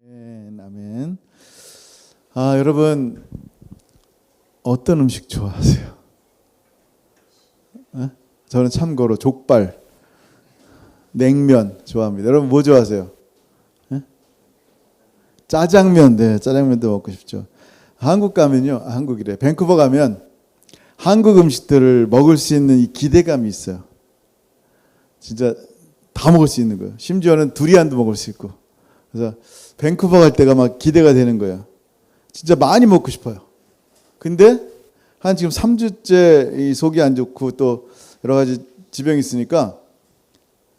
아멘, 아멘. 여러분 어떤 음식 좋아하세요? 저는 참고로 족발, 냉면 좋아합니다. 여러분 뭐 좋아하세요? 짜장면, 네, 짜장면도 먹고 싶죠. 한국 가면요, 한국이래. 밴쿠버 가면 한국 음식들을 먹을 수 있는 이 기대감이 있어요. 진짜 다 먹을 수 있는 거예요. 심지어는 두리안도 먹을 수 있고. 그래서 밴쿠버 갈 때가 막 기대가 되는 거예요. 진짜 많이 먹고 싶어요. 근데 한 지금 3주째 이 속이 안 좋고 또 여러 가지 지병이 있으니까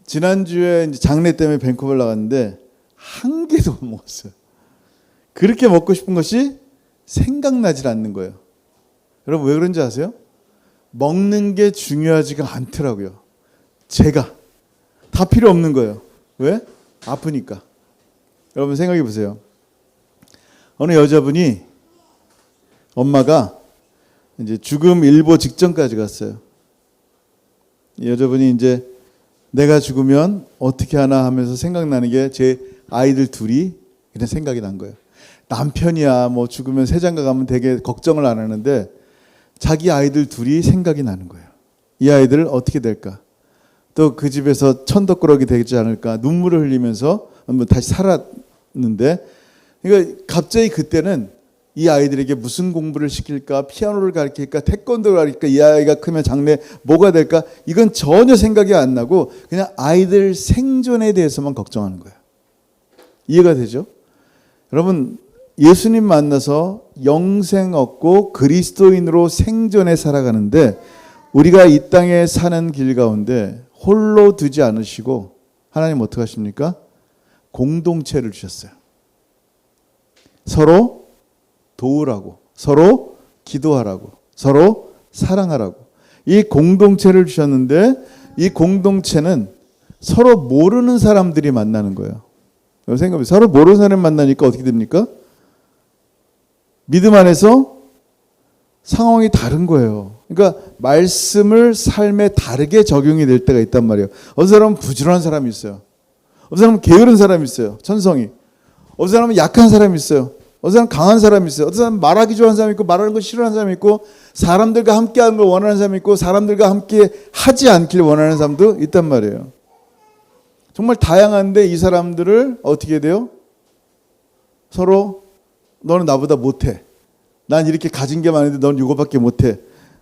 지난주에 이제 장례 때문에 밴쿠버를 나갔는데 한 개도 못 먹었어요. 그렇게 먹고 싶은 것이 생각나질 않는 거예요. 여러분 왜 그런지 아세요? 먹는 게 중요하지가 않더라고요. 제가 다 필요 없는 거예요. 왜? 아프니까. 여러분 생각해 보세요. 어느 여자분이 엄마가 이제 죽음 일보 직전까지 갔어요. 이 여자분이 이제 내가 죽으면 어떻게 하나 하면서 생각나는 게 제 아이들 둘이 이런 생각이 난 거예요. 남편이야 뭐 죽으면 세장가 가면 되게 걱정을 안 하는데 자기 아이들 둘이 생각이 나는 거예요. 이 아이들 어떻게 될까? 또 그 집에서 천덕꾸러기 되지 않을까? 눈물을 흘리면서 다시 살았는데 그러니까 갑자기 그때는 이 아이들에게 무슨 공부를 시킬까? 피아노를 가르칠까? 태권도를 가르칠까? 이 아이가 크면 장래 뭐가 될까? 이건 전혀 생각이 안 나고 그냥 아이들 생존에 대해서만 걱정하는 거예요. 이해가 되죠? 여러분 예수님 만나서 영생 얻고 그리스도인으로 생존에 살아가는데 우리가 이 땅에 사는 길 가운데 홀로 두지 않으시고 하나님 어떻게 하십니까? 공동체를 주셨어요. 서로 도우라고, 서로 기도하라고, 서로 사랑하라고. 이 공동체를 주셨는데 이 공동체는 서로 모르는 사람들이 만나는 거예요. 생각해보세요. 서로 모르는 사람 만나니까 어떻게 됩니까? 믿음 안에서 상황이 다른 거예요. 그러니까 말씀을 삶에 다르게 적용이 될 때가 있단 말이에요. 어떤 사람은 부지런한 사람이 있어요. 어떤 사람은 게으른 사람이 있어요. 천성이. 어떤 사람은 약한 사람이 있어요. 어떤 사람은 강한 사람이 있어요. 어떤 사람은 말하기 좋아하는 사람이 있고 말하는 거 싫어하는 사람이 있고 사람들과 함께 하는 걸 원하는 사람이 있고 사람들과 함께 하지 않길 원하는 사람도 있단 말이에요. 정말 다양한데 이 사람들을 어떻게 돼요? 서로 너는 나보다 못해. 난 이렇게 가진 게 많은데 넌 이거밖에 못해.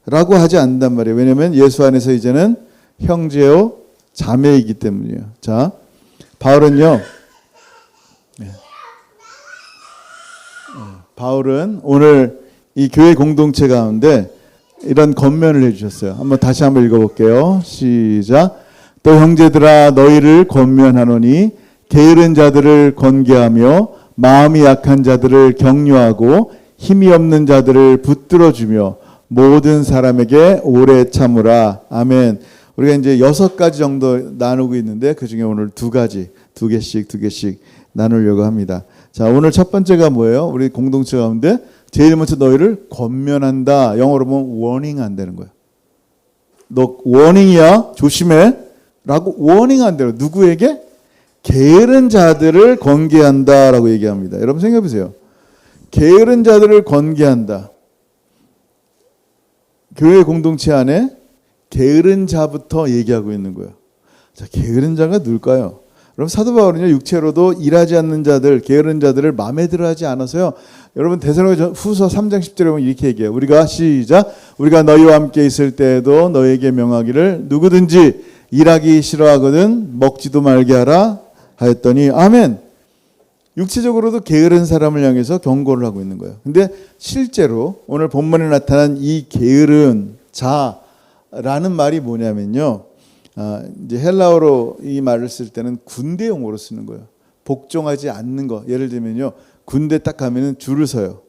라고 하지 않는단 말이에요. 왜냐하면 예수 안에서 이제는 형제요 자매이기 때문이에요. 자, 바울은요. 바울은 오늘 이 교회 공동체 가운데 이런 권면을 해주셨어요. 한번 다시 한번 읽어볼게요. 시작. 또 형제들아 너희를 권면하노니 게으른 자들을 권계하며 마음이 약한 자들을 격려하고 힘이 없는 자들을 붙들어주며 모든 사람에게 오래 참으라. 아멘. 우리가 이제 6가지 정도 나누고 있는데 그 중에 오늘 2가지, 2개씩 나누려고 합니다. 자, 오늘 첫 번째가 뭐예요? 우리 공동체 가운데 제일 먼저 너희를 권면한다. 영어로 보면 warning 한다는 거예요. 너 warning이야. 조심해. 라고 warning 한대요. 누구에게? 게으른 자들을 권계한다라고 얘기합니다. 여러분 생각해 보세요. 게으른 자들을 권계한다. 교회 공동체 안에 게으른 자부터 얘기하고 있는 거예요. 자, 게으른 자가 누굴까요? 여러분 사도 바울은요 육체로도 일하지 않는 자들, 게으른 자들을 마음에 들어하지 않아서요. 여러분 데살로니가 후서 3장 10절에 보면 이렇게 얘기해요. 우리가 시작. 우리가 너희와 함께 있을 때에도 너희에게 명하기를 누구든지 일하기 싫어하거든 먹지도 말게 하라 하였더니 아멘. 육체적으로도 게으른 사람을 향해서 경고를 하고 있는 거예요. 근데 실제로 오늘 본문에 나타난 이 게으른 자라는 말이 뭐냐면요. 이제 헬라어로 이 말을 쓸 때는 군대 용어로 쓰는 거예요. 복종하지 않는 거. 예를 들면요. 군대 딱 가면은 줄을 서요.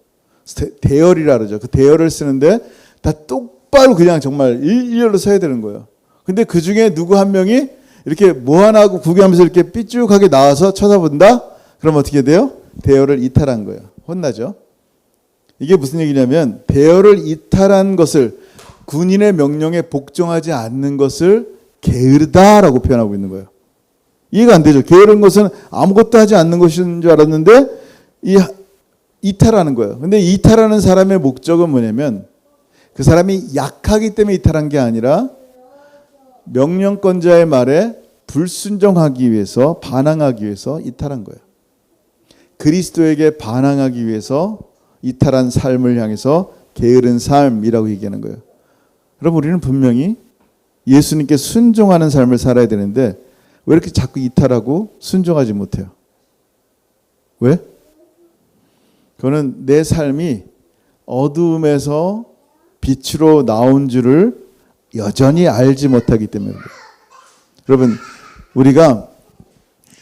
대열이라 그러죠. 그 대열을 쓰는데 다 똑바로 그냥 정말 일렬로 서야 되는 거예요. 근데 그 중에 누구 한 명이 이렇게 뭐 하나 하고 구경하면서 이렇게 삐쭉하게 나와서 쳐다본다? 그럼 어떻게 돼요? 대열을 이탈한 거예요. 혼나죠? 이게 무슨 얘기냐면 대열을 이탈한 것을 군인의 명령에 복종하지 않는 것을 게으르다라고 표현하고 있는 거예요. 이해가 안 되죠? 게으른 것은 아무것도 하지 않는 것인 줄 알았는데 이 이탈하는 거예요. 근데 이탈하는 사람의 목적은 뭐냐면 그 사람이 약하기 때문에 이탈한 게 아니라 명령권자의 말에 불순종하기 위해서, 반항하기 위해서 이탈한 거예요. 그리스도에게 반항하기 위해서 이탈한 삶을 향해서 게으른 삶이라고 얘기하는 거예요. 여러분, 우리는 분명히 예수님께 순종하는 삶을 살아야 되는데 왜 이렇게 자꾸 이탈하고 순종하지 못해요? 왜? 그거는 내 삶이 어두움에서 빛으로 나온 줄을 여전히 알지 못하기 때문에. 여러분, 우리가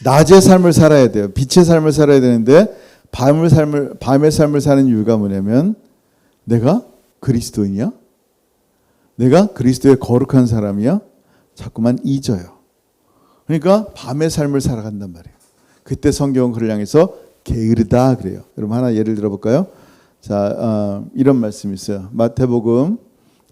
낮의 삶을 살아야 돼요. 빛의 삶을 살아야 되는데 밤의 삶을 사는 이유가 뭐냐면 내가 그리스도인이야? 내가 그리스도의 거룩한 사람이야? 자꾸만 잊어요. 그러니까 밤의 삶을 살아간단 말이에요. 그때 성경은 그를 향해서 게으르다 그래요. 여러분, 하나 예를 들어볼까요? 자, 이런 말씀이 있어요. 마태복음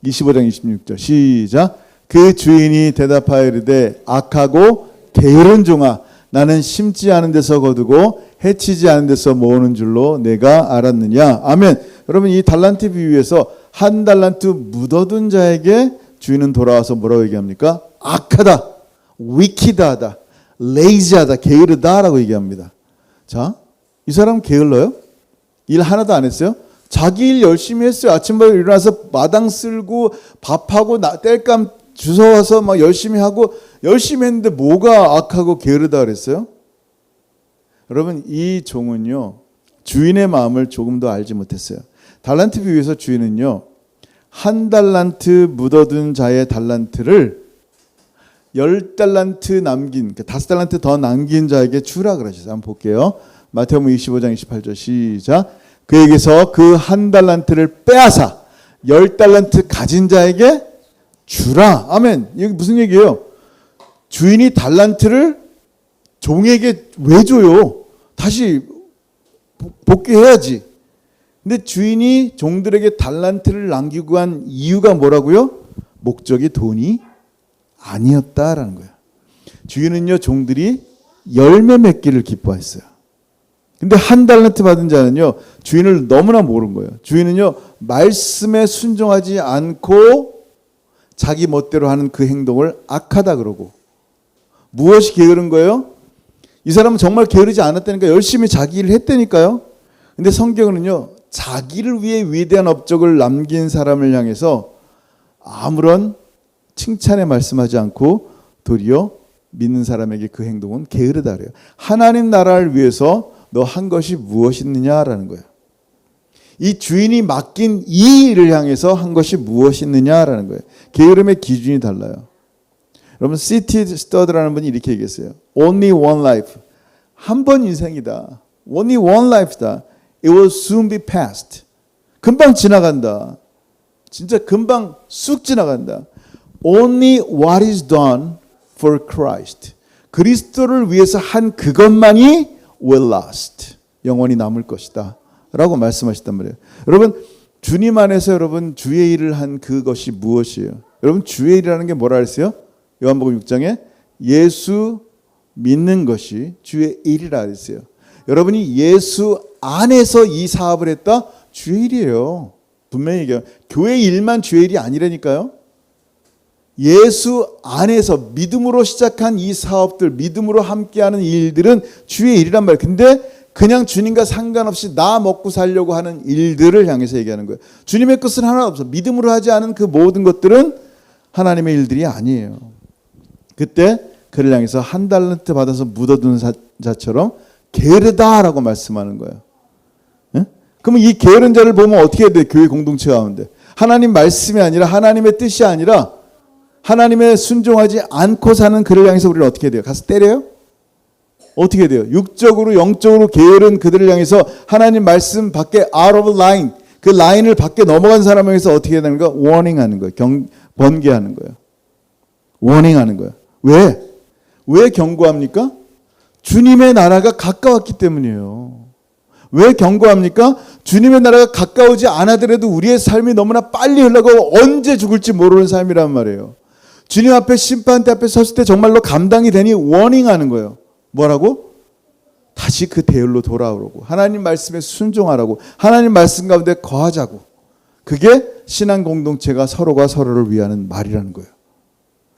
25장 26절 시작. 그 주인이 대답하여 이르되 악하고 게으른 종아, 나는 심지 않은 데서 거두고 해치지 않은 데서 모으는 줄로 내가 알았느냐. 아멘. 여러분, 이 달란트 비유에서 한 달란트 묻어둔 자에게 주인은 돌아와서 뭐라고 얘기합니까? 악하다, 위키드하다, 레이지하다, 게으르다라고 얘기합니다. 자, 이 사람 게을러요? 일 하나도 안 했어요? 자기 일 열심히 했어요. 아침마다 일어나서 마당 쓸고 밥하고 땔감 주워와서 막 열심히 하고 열심히 했는데 뭐가 악하고 게으르다 그랬어요? 여러분, 이 종은요 주인의 마음을 조금 더 알지 못했어요. 달란트 비유에서 주인은요 한 달란트 묻어둔 자의 달란트를 10달란트 남긴, 5달란트 더 남긴 자에게 주라 그러셨어요. 한번 볼게요. 마태복음 25장 28절 시작. 그에게서 그 한 달란트를 빼앗아 10달란트 가진 자에게 주라. 아멘. 이게 무슨 얘기예요? 주인이 달란트를 종에게 왜 줘요? 다시 복귀해야지. 근데 주인이 종들에게 달란트를 남기고 한 이유가 뭐라고요? 목적이 돈이 아니었다라는 거예요. 주인은요 종들이 열매 맺기를 기뻐했어요. 근데 한 달란트 받은 자는요 주인을 너무나 모르는 거예요. 주인은요 말씀에 순종하지 않고 자기 멋대로 하는 그 행동을 악하다 그러고. 무엇이 게으른 거예요? 이 사람은 정말 게으르지 않았다니까, 열심히 자기 일을 했다니까요. 근데 성경은요 자기를 위해 위대한 업적을 남긴 사람을 향해서 아무런 칭찬에 말씀하지 않고 도리어 믿는 사람에게 그 행동은 게으르다 그래요. 하나님 나라를 위해서 너 한 것이 무엇이느냐라는 거예요. 이 주인이 맡긴 이 일을 향해서 한 것이 무엇이느냐라는 거예요. 게으름의 기준이 달라요. 여러분, C.T. 스터드라는 분이 이렇게 얘기했어요. Only one life. 한 번 인생이다. Only one life다. It will soon be past. 금방 지나간다. 진짜 금방 쑥 지나간다. Only what is done for Christ. 그리스도를 위해서 한 그것만이 will last. 영원히 남을 것이다. 라고 말씀하셨단 말이에요. 여러분, 주님 안에서 여러분 주의 일을 한 그것이 무엇이에요? 여러분, 주의 일이라는 게 뭐라 했어요? 요한복음 6장에 예수 믿는 것이 주의 일이라 했어요. 여러분이 예수 안에서 이 사업을 했다? 주의 일이에요. 분명히 얘기해요. 교회 일만 주의 일이 아니라니까요. 예수 안에서 믿음으로 시작한 이 사업들, 믿음으로 함께하는 일들은 주의 일이란 말이에요. 근데 그냥 주님과 상관없이 나 먹고 살려고 하는 일들을 향해서 얘기하는 거예요. 주님의 것은 하나 없어. 믿음으로 하지 않은 그 모든 것들은 하나님의 일들이 아니에요. 그때 그를 향해서 한 달란트 받아서 묻어둔 자처럼 게으르다라고 말씀하는 거예요. 예? 그러면 이 게으른 자를 보면 어떻게 해야 돼? 교회 공동체 가운데 하나님 말씀이 아니라 하나님의 뜻이 아니라 하나님의 순종하지 않고 사는 그를 향해서 우리는 어떻게 해야 돼요? 가서 때려요? 어떻게 돼요? 육적으로 영적으로 게으른 그들을 향해서 하나님 말씀 밖에 out of line, 그 라인을 밖에 넘어간 사람을 향해서 어떻게 해야 되는가? warning하는 거예요. 번개하는 거예요. warning하는 거예요. 왜? 왜 경고합니까? 주님의 나라가 가까웠기 때문이에요. 왜 경고합니까? 주님의 나라가 가까우지 않아더라도 우리의 삶이 너무나 빨리 흘러가고 언제 죽을지 모르는 삶이란 말이에요. 주님 앞에 심판대 앞에 섰을 때 정말로 감당이 되니 워닝하는 거예요. 뭐라고? 다시 그 대열로 돌아오라고, 하나님 말씀에 순종하라고, 하나님 말씀 가운데 거하자고. 그게 신앙 공동체가 서로가 서로를 위하는 말이라는 거예요.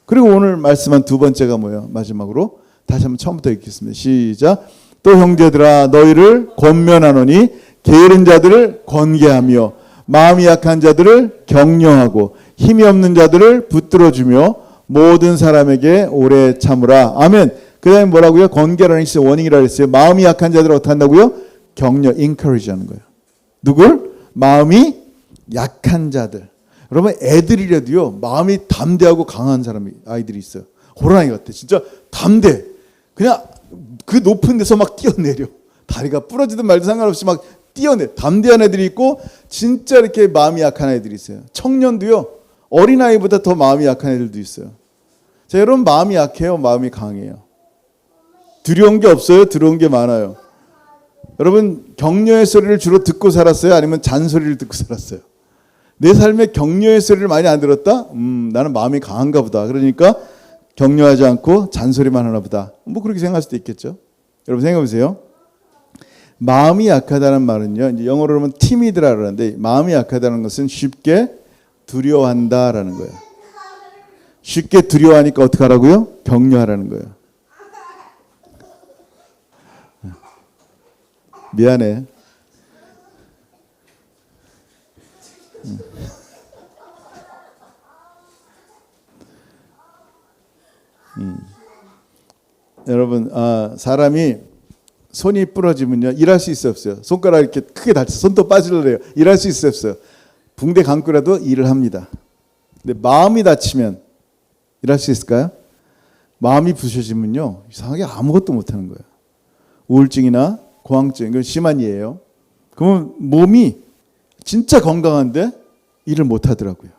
그리고 오늘 말씀한 두 번째가 뭐예요? 마지막으로 다시 한번 처음부터 읽겠습니다. 시작. 또 형제들아 너희를 권면하노니 게으른 자들을 권계하며 마음이 약한 자들을 격려하고 힘이 없는 자들을 붙들어주며 모든 사람에게 오래 참으라. 아멘. 그 다음에 뭐라고요? 권계라는 있어요. 워닝이라 했어요. 마음이 약한 자들을 어떻게 한다고요? 격려, encourage 하는 거예요. 누굴? 마음이 약한 자들. 여러분 애들이라도요 마음이 담대하고 강한 사람이 아이들이 있어요. 호랑이 같아. 진짜 담대. 그냥 그 높은 데서 막 뛰어내려. 다리가 부러지든 말든 상관없이 막 뛰어내. 담대한 애들이 있고 진짜 이렇게 마음이 약한 애들이 있어요. 청년도요 어린아이보다 더 마음이 약한 애들도 있어요. 자, 여러분 마음이 약해요? 마음이 강해요? 두려운 게 없어요? 두려운 게 많아요? 여러분 격려의 소리를 주로 듣고 살았어요? 아니면 잔소리를 듣고 살았어요? 내 삶에 격려의 소리를 많이 안 들었다? 나는 마음이 강한가 보다. 그러니까 격려하지 않고 잔소리만 하나 보다. 뭐 그렇게 생각할 수도 있겠죠. 여러분 생각해 보세요. 마음이 약하다는 말은요. 이제 영어로 하면 timid라 그러는데 마음이 약하다는 것은 쉽게 두려워한다라는 거예요. 쉽게 두려워하니까 어떻게 하라고요? 격려하라는 거예요. 미안해. 여러분 사람이 손이 부러지면요 일할 수 있어요 없어요? 손가락 이렇게 크게 다쳐서 손도 빠지려고 일할 수 있어요 없어요? 붕대 감고라도 일을 합니다. 근데 마음이 다치면 일할 수 있을까요? 마음이 부서지면요 이상하게 아무것도 못하는 거예요. 우울증이나 공황증 이건 심한 예예요. 그러면 몸이 진짜 건강한데 일을 못하더라고요.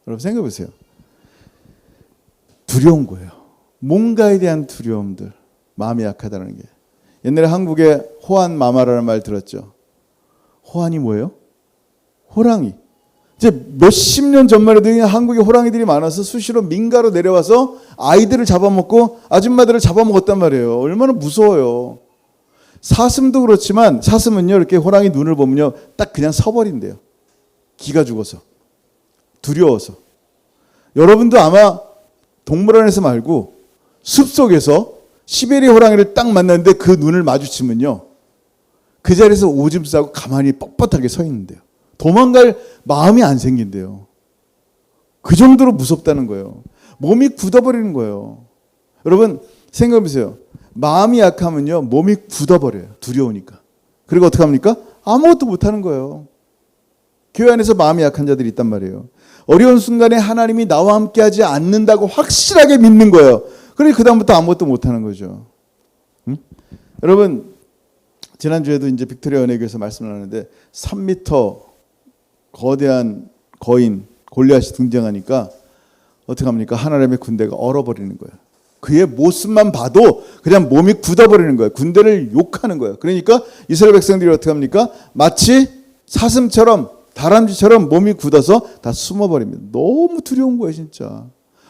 여러분 생각해 보세요. 두려운 거예요. 뭔가에 대한 두려움들, 마음이 약하다는 게. 옛날에 한국에 호환 마마라는 말 들었죠. 호환이 뭐예요? 호랑이. 이제 몇십 년 전만 해도 한국에 호랑이들이 많아서 수시로 민가로 내려와서 아이들을 잡아먹고 아줌마들을 잡아먹었단 말이에요. 얼마나 무서워요. 사슴도 그렇지만 사슴은요 이렇게 호랑이 눈을 보면요 딱 그냥 서버린대요. 기가 죽어서. 두려워서. 여러분도 아마 동물원에서 말고 숲속에서 시베리아 호랑이를 딱 만났는데 그 눈을 마주치면요 그 자리에서 오줌 싸고 가만히 뻣뻣하게 서 있는데요. 도망갈 마음이 안 생긴대요. 그 정도로 무섭다는 거예요. 몸이 굳어버리는 거예요. 여러분 생각해 보세요. 마음이 약하면요 몸이 굳어버려요. 두려우니까. 그리고 어떻게 합니까? 아무것도 못하는 거예요. 교회 안에서 마음이 약한 자들이 있단 말이에요. 어려운 순간에 하나님이 나와 함께 하지 않는다고 확실하게 믿는 거예요. 그러니 그 다음부터 아무것도 못하는 거죠. 응? 여러분 지난주에도 이제 빅토리아 은혜교회에서 말씀을 하는데 3m 거대한 거인 골리앗이 등장하니까 어떻게 합니까? 하나님의 군대가 얼어버리는 거예요. 그의 모습만 봐도 그냥 몸이 굳어버리는 거예요. 군대를 욕하는 거예요. 그러니까 이스라엘 백성들이 어떻게 합니까? 마치 사슴처럼 다람쥐처럼 몸이 굳어서 다 숨어버립니다. 너무 두려운 거예요 진짜.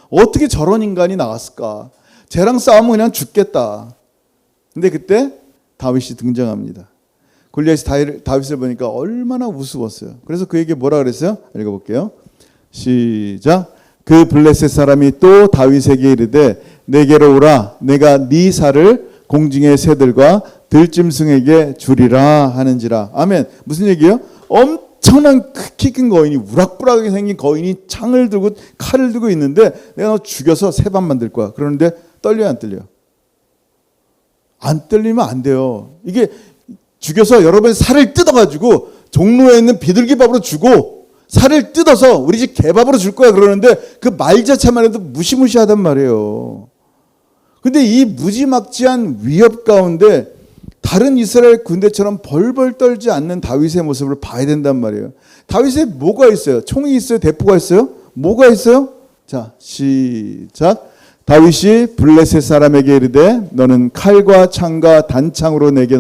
어떻게 저런 인간이 나왔을까? 쟤랑 싸우면 그냥 죽겠다. 근데 그때 다윗이 등장합니다. 골리앗이 다윗을 보니까 얼마나 우스웠어요. 그래서 그에게 뭐라 그랬어요? 읽어볼게요. 시작. 그 블레셋 사람이 또 다윗에게 이르되 내게로 오라. 내가 네 살을 공중의 새들과 들짐승에게 주리라 하는지라. 아멘. 무슨 얘기예요? 엄청난 키 큰 거인이 우락부락하게 생긴 거인이 창을 들고 칼을 들고 있는데 내가 너 죽여서 새밥 만들 거야. 그러는데 떨려요 안 떨려요? 안 떨리면 안 돼요. 이게 죽여서 여러분 살을 뜯어가지고 종로에 있는 비둘기밥으로 주고 살을 뜯어서 우리 집 개밥으로 줄 거야 그러는데 그 말 자체만 해도 무시무시하단 말이에요. 근데 이 무지막지한 위협 가운데 다른 이스라엘 군대처럼 벌벌 떨지 않는 다윗의 모습을 봐야 된단 말이에요. 다윗에 뭐가 있어요? 총이 있어요? 대포가 있어요? 뭐가 있어요? 자, 시작. 다윗이 블레셋 사람에게 이르되 너는 칼과 창과 단창으로 내게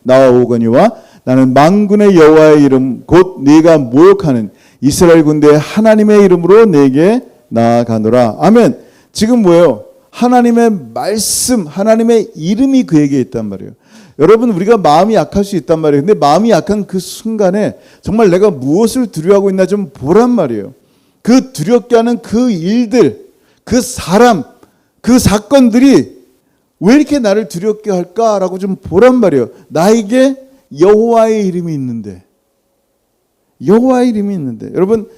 나와오거니와 나는 만군의 여호와의 이름 곧 네가 모욕하는 이스라엘 군대의 하나님의 이름으로 내게 나아가노라. 아멘. 지금 뭐예요? 하나님의 말씀, 하나님의 이름이 그에게 있단 말이에요. 여러분, 우리가 마음이 약할 수 있단 말이에요. 근데 마음이 약한 그 순간에 정말 내가 무엇을 두려워하고 있나 좀 보란 말이에요. 그 두렵게 하는 그 일들, 그 사람, 그 사건들이 왜 이렇게 나를 두렵게 할까라고 좀 보란 말이에요. 나에게 여호와의 이름이 있는데, 여호와의 이름이 있는데. 여러분,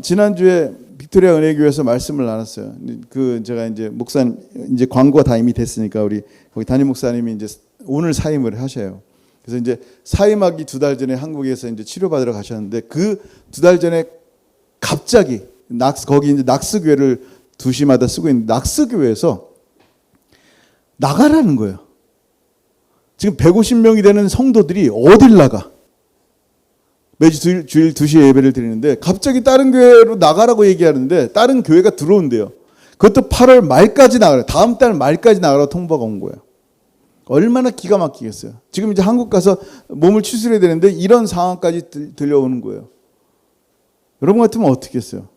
지난주에 빅토리아 은혜교회에서 말씀을 나눴어요. 제가 이제 목사님, 이제 광고가 다 이미 됐으니까 우리 거기 담임 목사님이 이제 오늘 사임을 하셔요. 그래서 이제 사임하기 2달 전에 한국에서 이제 치료받으러 가셨는데, 그 2달 전에 갑자기 거기 이제 낙스교회를 2시마다 쓰고 있는 낙스교회에서 나가라는 거예요. 지금 150명이 되는 성도들이 어딜 나가? 매주 주일 2시에 예배를 드리는데 갑자기 다른 교회로 나가라고 얘기하는데 다른 교회가 들어온대요. 그것도 8월 말까지 나가라. 다음 달 말까지 나가라고 통보가 온 거예요. 얼마나 기가 막히겠어요. 지금 이제 한국 가서 몸을 추스려야 되는데 이런 상황까지 들려오는 거예요. 여러분 같으면 어떻게 했어요?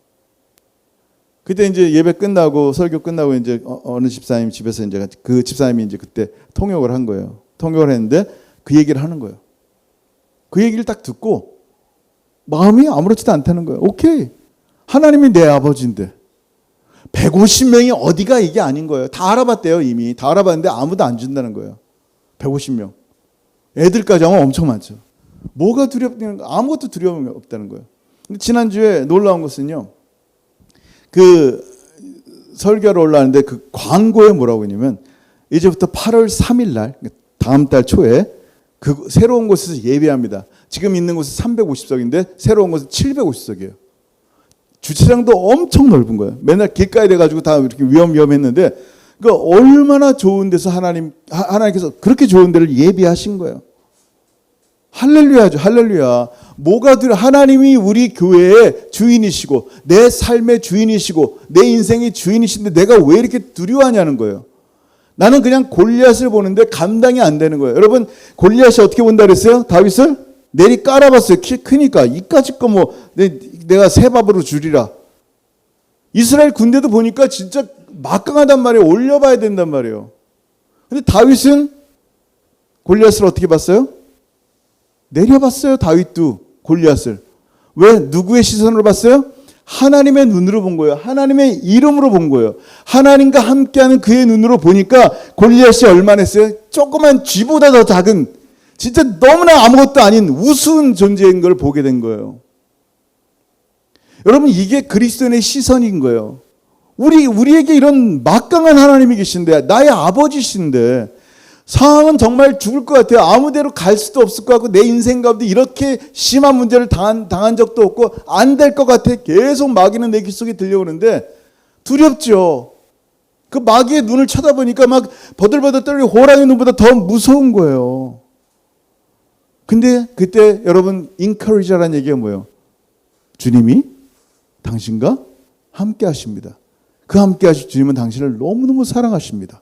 그때 이제 예배 끝나고 설교 끝나고 이제 어느 집사님 집에서 이제 그 집사님이 이제 그때 통역을 한 거예요. 통역을 했는데 그 얘기를 하는 거예요. 그 얘기를 딱 듣고 마음이 아무렇지도 않다는 거예요. 오케이. 하나님이 내 아버지인데 150명이 어디가 이게 아닌 거예요. 다 알아봤대요. 이미. 다 알아봤는데 아무도 안 준다는 거예요. 150명. 애들까지 하면 엄청 많죠. 뭐가 두렵다는 거? 아무것도 두려움이 없다는 거예요. 근데 지난주에 놀라운 것은요. 그 설교를 올라왔는데 그 광고에 뭐라고 했냐면 이제부터 8월 3일 날 다음 달 초에 그 새로운 곳에서 예배합니다. 지금 있는 곳은 350석인데 새로운 곳은 750석이에요. 주차장도 엄청 넓은 거예요. 맨날 길가에 돼가지고 다 이렇게 위험했는데 그러니까 얼마나 좋은 데서 하나님께서 그렇게 좋은 데를 예비하신 거예요. 할렐루야죠. 할렐루야. 뭐가 하나님이 우리 교회의 주인이시고 내 삶의 주인이시고 내 인생의 주인이신데 내가 왜 이렇게 두려워하냐는 거예요. 나는 그냥 골리앗을 보는데 감당이 안 되는 거예요. 여러분, 골리앗이 어떻게 본다 그랬어요? 다윗을 내리 깔아봤어요. 키 크니까 이까짓 거 뭐 내가 새 밥으로 주리라. 이스라엘 군대도 보니까 진짜 막강하단 말이에요. 올려봐야 된단 말이에요. 근데 다윗은 골리앗을 어떻게 봤어요? 내려봤어요. 다윗도 골리앗을. 왜? 누구의 시선으로 봤어요? 하나님의 눈으로 본 거예요. 하나님의 이름으로 본 거예요. 하나님과 함께하는 그의 눈으로 보니까 골리앗이 얼마나 했어요? 조그만 쥐보다 더 작은 진짜 너무나 아무것도 아닌 우스운 존재인 걸 보게 된 거예요. 여러분, 이게 그리스도인의 시선인 거예요. 우리에게 이런 막강한 하나님이 계신데, 나의 아버지신데, 상황은 정말 죽을 것 같아요. 아무 데로 갈 수도 없을 것 같고 내 인생 가운데 이렇게 심한 문제를 당한 적도 없고 안 될 것 같아. 계속 마귀는 내 귀 속에 들려오는데 두렵죠. 그 마귀의 눈을 쳐다보니까 막 버들버들 떨리고 호랑이 눈보다 더 무서운 거예요. 근데 그때 여러분 encourage라는 얘기가 뭐예요? 주님이 당신과 함께 하십니다. 그 함께 하실 주님은 당신을 너무너무 사랑하십니다.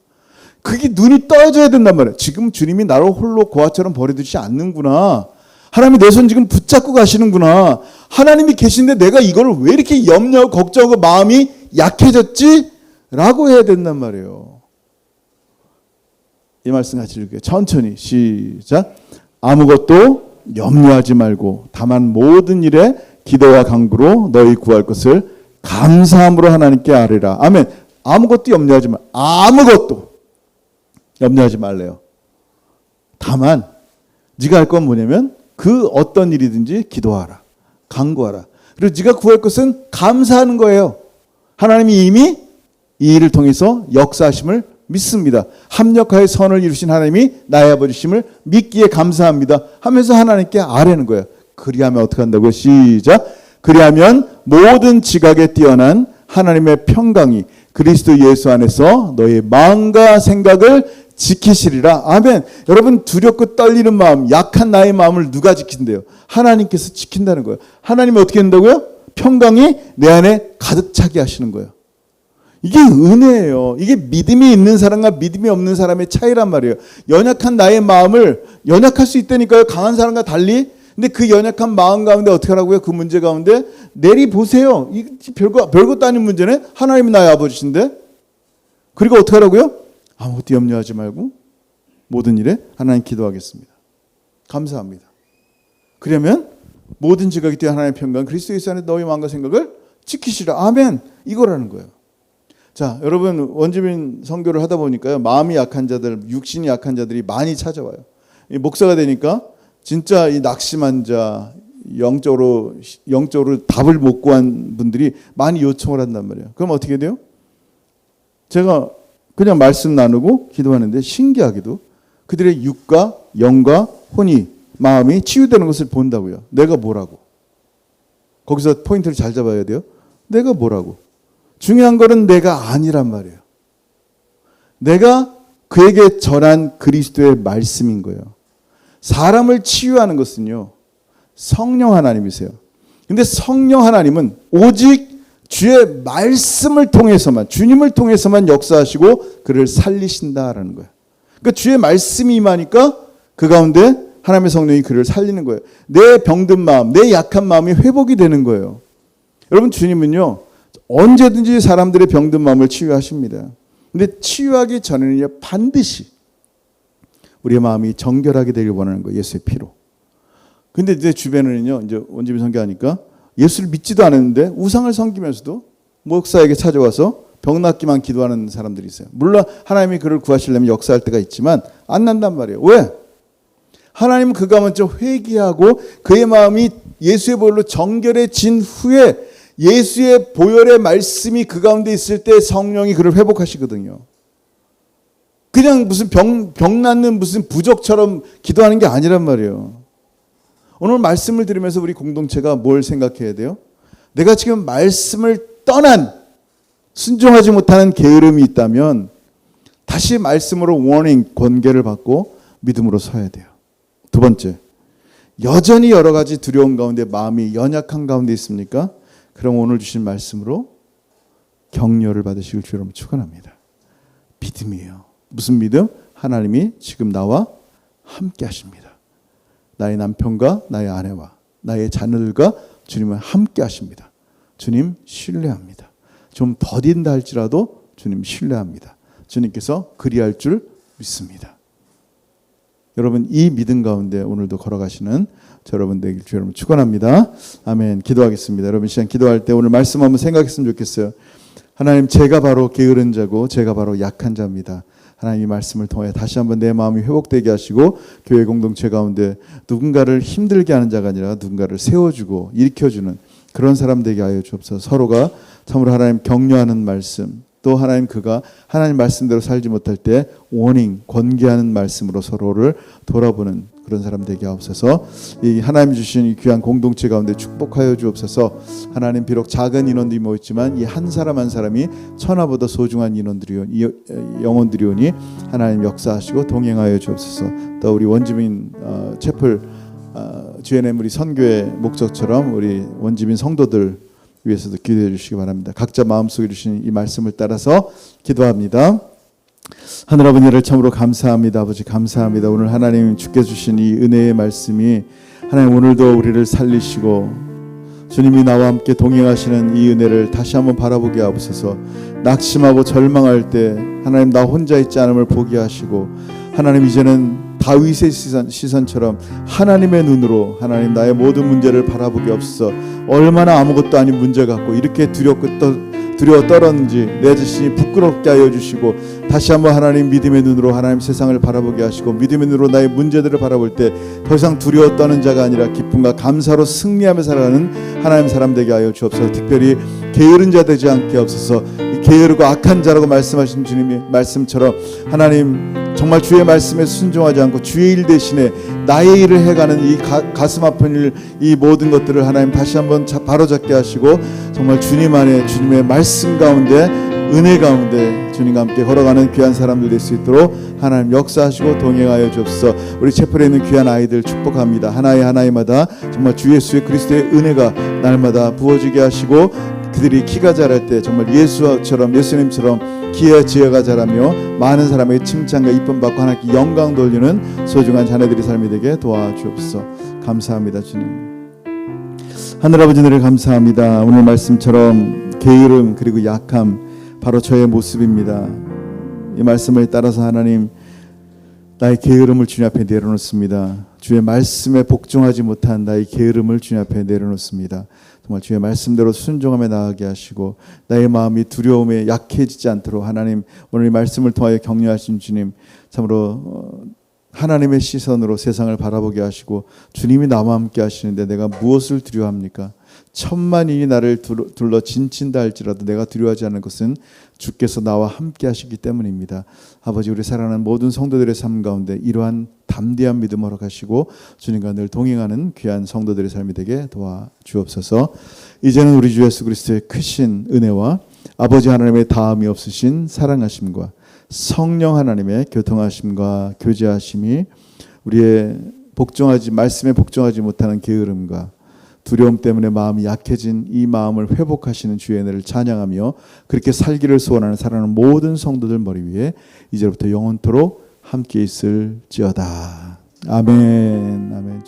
그게 눈이 떠져야 된단 말이에요. 지금 주님이 나를 홀로 고아처럼 버려두지 않는구나. 하나님이 내 손 지금 붙잡고 가시는구나. 하나님이 계신데 내가 이걸 왜 이렇게 염려, 걱정하고 마음이 약해졌지? 라고 해야 된단 말이에요. 이 말씀 같이 읽을게요. 천천히 시작. 아무것도 염려하지 말고 다만 모든 일에 기도와 간구로 너희 구할 것을 감사함으로 하나님께 아뢰라. 아멘. 아무것도 염려하지 마. 아무것도 염려하지 말래요. 다만 네가 할 건 뭐냐면 그 어떤 일이든지 기도하라. 간구하라. 그리고 네가 구할 것은 감사하는 거예요. 하나님이 이미 이 일을 통해서 역사하심을 믿습니다. 합력하여 선을 이루신 하나님이 나의 아버지심을 믿기에 감사합니다 하면서 하나님께 아뢰는 거예요. 그리하면 어떻게 한다고요? 시작. 그리하면 모든 지각에 뛰어난 하나님의 평강이 그리스도 예수 안에서 너의 마음과 생각을 지키시리라. 아멘. 여러분, 두렵고 떨리는 마음, 약한 나의 마음을 누가 지킨대요? 하나님께서 지킨다는 거예요. 하나님이 어떻게 한다고요? 평강이 내 안에 가득 차게 하시는 거예요. 이게 은혜예요. 이게 믿음이 있는 사람과 믿음이 없는 사람의 차이란 말이에요. 연약한 나의 마음을 연약할 수 있다니까요. 강한 사람과 달리. 근데 그 연약한 마음 가운데 어떻게 하라고요? 그 문제 가운데 내리 보세요. 이 별것도 아닌 문제네. 하나님이 나의 아버지신데. 그리고 어떻게 하라고요? 아무것도 염려하지 말고 모든 일에 하나님 기도하겠습니다. 감사합니다. 그러면 모든 지각이 뛰어 하나님의 평강 그리스도 예수 안에 너희 마음과 생각을 지키시라. 아멘. 이거라는 거예요. 자, 여러분 원주민 선교를 하다 보니까요. 마음이 약한 자들, 육신이 약한 자들이 많이 찾아와요. 이 목사가 되니까 진짜 이 낙심한 자, 영적으로 답을 못 구한 분들이 많이 요청을 한단 말이에요. 그럼 어떻게 돼요? 제가 그냥 말씀 나누고 기도하는데 신기하게도 그들의 육과 영과 혼이 마음이 치유되는 것을 본다고요. 내가 뭐라고? 거기서 포인트를 잘 잡아야 돼요. 내가 뭐라고? 중요한 거는 내가 아니란 말이에요. 내가 그에게 전한 그리스도의 말씀인 거예요. 사람을 치유하는 것은요, 성령 하나님이세요. 근데 성령 하나님은 오직 주의 말씀을 통해서만, 주님을 통해서만 역사하시고 그를 살리신다라는 거예요. 그러니까 주의 말씀이 임하니까 그 가운데 하나님의 성령이 그를 살리는 거예요. 내 병든 마음, 내 약한 마음이 회복이 되는 거예요. 여러분, 주님은요, 언제든지 사람들의 병든 마음을 치유하십니다. 근데 치유하기 전에는요, 반드시 우리의 마음이 정결하게 되길 원하는 거예요. 예수의 피로. 근데 이제 주변에는요, 이제 원주민 선교하니까 예수를 믿지도 않았는데 우상을 섬기면서도 목사에게 찾아와서 병 낫기만 기도하는 사람들이 있어요. 물론 하나님이 그를 구하시려면 역사할 때가 있지만 안 난단 말이에요. 왜? 하나님은 그가 먼저 회개하고 그의 마음이 예수의 보혈로 정결해진 후에 예수의 보혈의 말씀이 그 가운데 있을 때 성령이 그를 회복하시거든요. 그냥 무슨 병 낫는 무슨 부족처럼 기도하는 게 아니란 말이에요. 오늘 말씀을 들으면서 우리 공동체가 뭘 생각해야 돼요? 내가 지금 말씀을 떠난 순종하지 못하는 게으름이 있다면 다시 말씀으로 워닝, 권계를 받고 믿음으로 서야 돼요. 두 번째, 여전히 여러 가지 두려움 가운데 마음이 연약한 가운데 있습니까? 그럼 오늘 주신 말씀으로 격려를 받으시길 주 여러분 축원합니다. 믿음이에요. 무슨 믿음? 하나님이 지금 나와 함께 하십니다. 나의 남편과 나의 아내와 나의 자녀들과 주님은 함께 하십니다. 주님 신뢰합니다. 좀 더딘다 할지라도 주님 신뢰합니다. 주님께서 그리할 줄 믿습니다. 여러분, 이 믿음 가운데 오늘도 걸어가시는 여러분 되길 주 여러분 축원합니다. 아멘. 기도하겠습니다. 여러분 시간 기도할 때 오늘 말씀 한번 생각했으면 좋겠어요. 하나님, 제가 바로 게으른 자고 제가 바로 약한 자입니다. 하나님, 이 말씀을 통해 다시 한번 내 마음이 회복되게 하시고 교회 공동체 가운데 누군가를 힘들게 하는 자가 아니라 누군가를 세워주고 일으켜주는 그런 사람 되게 하여 주옵소서. 서로가 참으로 하나님 격려하는 말씀, 또 하나님 그가 하나님 말씀대로 살지 못할 때 워닝, 권계하는 말씀으로 서로를 돌아보는 그런 사람 되게 하옵소서. 이 하나님 주신 이 귀한 공동체 가운데 축복하여 주옵소서. 하나님, 비록 작은 인원들이 모였지만 이 한 사람 한 사람이 천하보다 소중한 영혼들이오니 하나님 역사하시고 동행하여 주옵소서. 또 우리 원주민 채플 GNM 우리 선교의 목적처럼 우리 원주민 성도들 위해서도 기도해 주시기 바랍니다. 각자 마음속에 주신 이 말씀을 따라서 기도합니다. 하늘 아버지를 참으로 감사합니다. 아버지 감사합니다. 오늘 하나님 주께 주신 이 은혜의 말씀이 하나님 오늘도 우리를 살리시고 주님이 나와 함께 동행하시는 이 은혜를 다시 한번 바라보게 하옵소서. 낙심하고 절망할 때 하나님 나 혼자 있지 않음을 보게 하시고 하나님 이제는 다윗의 시선처럼 하나님의 눈으로 하나님 나의 모든 문제를 바라보게 없어서 얼마나 아무것도 아닌 문제 갖고 이렇게 두려워 떨었는지 내 자신이 부끄럽게 하여 주시고 다시 한번 하나님 믿음의 눈으로 하나님 세상을 바라보게 하시고 믿음의 눈으로 나의 문제들을 바라볼 때 더 이상 두려워 떠는 자가 아니라 기쁨과 감사로 승리하며 살아가는 하나님 사람 되게 하여 주옵소서. 특별히 게으른 자 되지 않게 없어서 게으르고 악한 자라고 말씀하신 주님의 말씀처럼 하나님 정말 주의 말씀에 순종하지 않고 주의 일 대신에 나의 일을 해가는 이 가슴 아픈 일, 이 모든 것들을 하나님 다시 한번 바로잡게 하시고 정말 주님 안에 주님의 말씀 가운데 은혜 가운데 주님과 함께 걸어가는 귀한 사람들 될 수 있도록 하나님 역사하시고 동행하여 주옵소서. 우리 채플에 있는 귀한 아이들 축복합니다. 하나마다 정말 주 예수의 그리스도의 은혜가 날마다 부어지게 하시고 그들이 키가 자랄 때 정말 예수님처럼 기회와 지혜가 자라며 많은 사람에게 칭찬과 이쁨 받고 하나님께 영광 돌리는 소중한 자녀들이 삶이 되게 도와주옵소서. 감사합니다. 주님. 하늘아버지, 감사합니다. 오늘 말씀처럼 게으름 그리고 약함 바로 저의 모습입니다. 이 말씀을 따라서 하나님 나의 게으름을 주님 앞에 내려놓습니다. 주의 말씀에 복종하지 못한 나의 게으름을 주님 앞에 내려놓습니다. 정말 주의 말씀대로 순종하며 나아가게 하시고 나의 마음이 두려움에 약해지지 않도록 하나님 오늘 이 말씀을 통하여 격려하신 주님 참으로 하나님의 시선으로 세상을 바라보게 하시고 주님이 나와 함께 하시는데 내가 무엇을 두려워합니까? 천만인이 나를 둘러 진친다 할지라도 내가 두려워하지 않는 것은 주께서 나와 함께 하시기 때문입니다. 아버지 우리 사랑하는 모든 성도들의 삶 가운데 이러한 담대한 믿음 허락하시고 주님과 늘 동행하는 귀한 성도들의 삶이 되게 도와주옵소서. 이제는 우리 주 예수 그리스도의 크신 은혜와 아버지 하나님의 다함이 없으신 사랑하심과 성령 하나님의 교통하심과 교제하심이 우리의 말씀에 복종하지 못하는 게으름과 두려움 때문에 마음이 약해진 이 마음을 회복하시는 주의 은혜를 찬양하며 그렇게 살기를 소원하는 사랑하는 모든 성도들 머리 위에 이제부터 영원토록 함께 있을지어다. 아멘. 아멘.